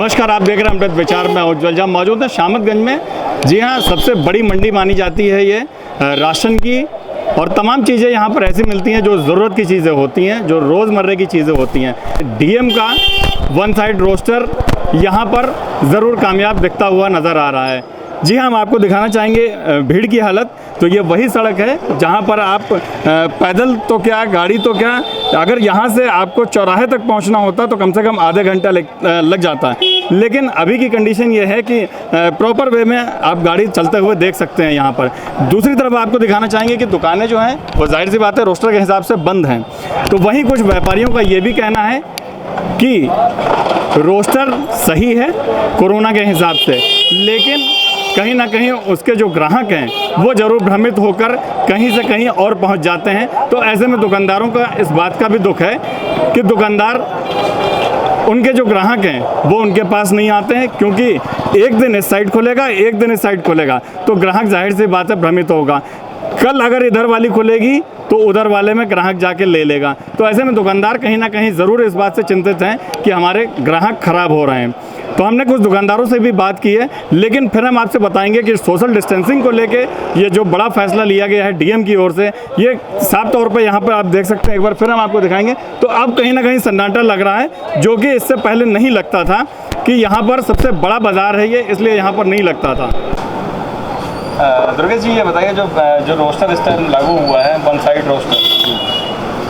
नमस्कार, आप देख रहे हैं अमृत विचार में उज्ज्वल। जहाँ मौजूद है शामतगंज में। जी हाँ, सबसे बड़ी मंडी मानी जाती है ये राशन की, और तमाम चीज़ें यहाँ पर ऐसी मिलती हैं जो ज़रूरत की चीज़ें होती हैं, जो रोज़मर्रे की चीज़ें होती हैं। डीएम का वन साइड रोस्टर यहाँ पर ज़रूर कामयाब दिखता हुआ नज़र आ रहा है। जी हाँ, हम आपको दिखाना चाहेंगे भीड़ की हालत। तो ये वही सड़क है जहाँ पर आप पैदल तो क्या, गाड़ी तो क्या, अगर यहाँ से आपको चौराहे तक पहुँचना होता तो कम से कम आधे घंटा लग जाता है। लेकिन अभी की कंडीशन ये है कि प्रॉपर वे में आप गाड़ी चलते हुए देख सकते हैं यहाँ पर। दूसरी तरफ आपको दिखाना चाहेंगे कि दुकानें जो हैं वो जाहिर सी बात है रोस्टर के हिसाब से बंद हैं। तो वहीं कुछ व्यापारियों का ये भी कहना है कि रोस्टर सही है कोरोना के हिसाब से, लेकिन कहीं ना कहीं उसके जो ग्राहक हैं वो ज़रूर भ्रमित होकर कहीं से कहीं और पहुंच जाते हैं। तो ऐसे में दुकानदारों का इस बात का भी दुख है कि दुकानदार, उनके जो ग्राहक हैं वो उनके पास नहीं आते हैं, क्योंकि एक दिन इस साइड खुलेगा, एक दिन इस साइड खुलेगा, तो ग्राहक जाहिर सी बात है भ्रमित होगा। कल अगर इधर वाली खुलेगी तो उधर वाले में ग्राहक जाके ले लेगा। तो ऐसे में दुकानदार कहीं ना कहीं ज़रूर इस बात से चिंतित हैं कि हमारे ग्राहक ख़राब हो रहे हैं। तो हमने कुछ दुकानदारों से भी बात की है, लेकिन फिर हम आपसे बताएंगे कि सोशल डिस्टेंसिंग को लेके ये जो बड़ा फैसला लिया गया है डीएम की ओर से, ये साफ तौर पे यहाँ पर आप देख सकते हैं। एक बार फिर हम आपको दिखाएंगे। तो अब कहीं ना कहीं सन्नाटा लग रहा है, जो कि इससे पहले नहीं लगता था कि यहाँ पर सबसे बड़ा बाज़ार है ये, इसलिए यहाँ पर नहीं लगता था। दुर्गेश जी, ये बताइए जो रोस्टर इस टाइम लागू हुआ है, वन साइड रोस्टर,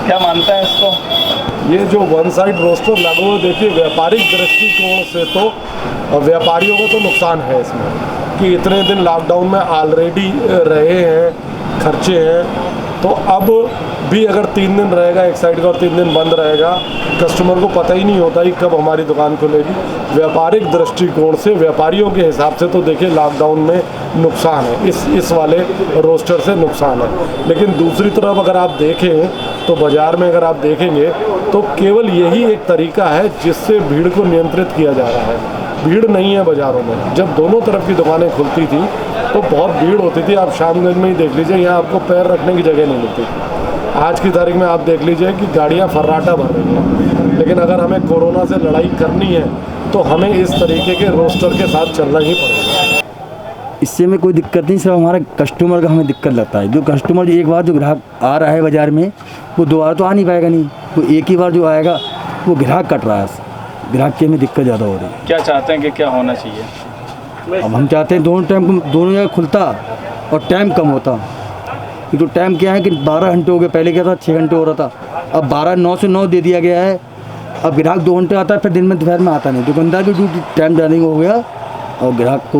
क्या मानते हैं इसको? ये जो वन साइड रोस्टर लागू है, देखिए व्यापारिक दृष्टिकोण से तो व्यापारियों को तो नुकसान है इसमें, कि इतने दिन लॉकडाउन में ऑलरेडी रहे हैं, खर्चे हैं। तो अब भी अगर 3 दिन रहेगा एक साइड का और 3 दिन बंद रहेगा, कस्टमर को पता ही नहीं होता कि कब हमारी दुकान खुलेगी। व्यापारिक दृष्टिकोण से, व्यापारियों के हिसाब से तो देखिए लॉकडाउन में नुकसान है, इस वाले रोस्टर से नुकसान है। लेकिन दूसरी तरफ अगर आप देखें तो बाज़ार में अगर आप देखेंगे तो केवल यही एक तरीका है जिससे भीड़ को नियंत्रित किया जा रहा है। भीड़ नहीं है बाज़ारों में। जब दोनों तरफ की दुकानें खुलती थी तो बहुत भीड़ होती थी। आप शामगंज में ही देख लीजिए, यहाँ आपको पैर रखने की जगह नहीं मिलती। आज की तारीख में आप देख लीजिए कि गाड़ियाँ फर्राटा भर रही हैं। लेकिन अगर हमें कोरोना से लड़ाई करनी है तो हमें इस तरीके के रोस्टर के साथ चलना ही पड़ेगा। इससे में कोई दिक्कत नहीं, सिर्फ हमारा कस्टमर का हमें दिक्कत लगता है। जो कस्टमर एक बार जो ग्राहक आ रहा है बाज़ार में, वो दोबारा तो आ नहीं पाएगा। नहीं तो एक ही बार जो आएगा वो ग्राहक कट रहा है, ग्राहक की हमें दिक्कत ज़्यादा हो रही है। क्या चाहते हैं कि क्या होना चाहिए? अब हम चाहते हैं दोनों जगह खुलता और टाइम कम होता। तो टाइम क्या है कि 12 घंटे हो गए, पहले क्या था 6 घंटे हो रहा था, अब 9 से 9 दे दिया गया है। अब ग्राहक 2 घंटे आता है, फिर दिन में दोपहर में आता नहीं। दुकानदार की ड्यूटी टाइम डालिंग हो गया और ग्राहक को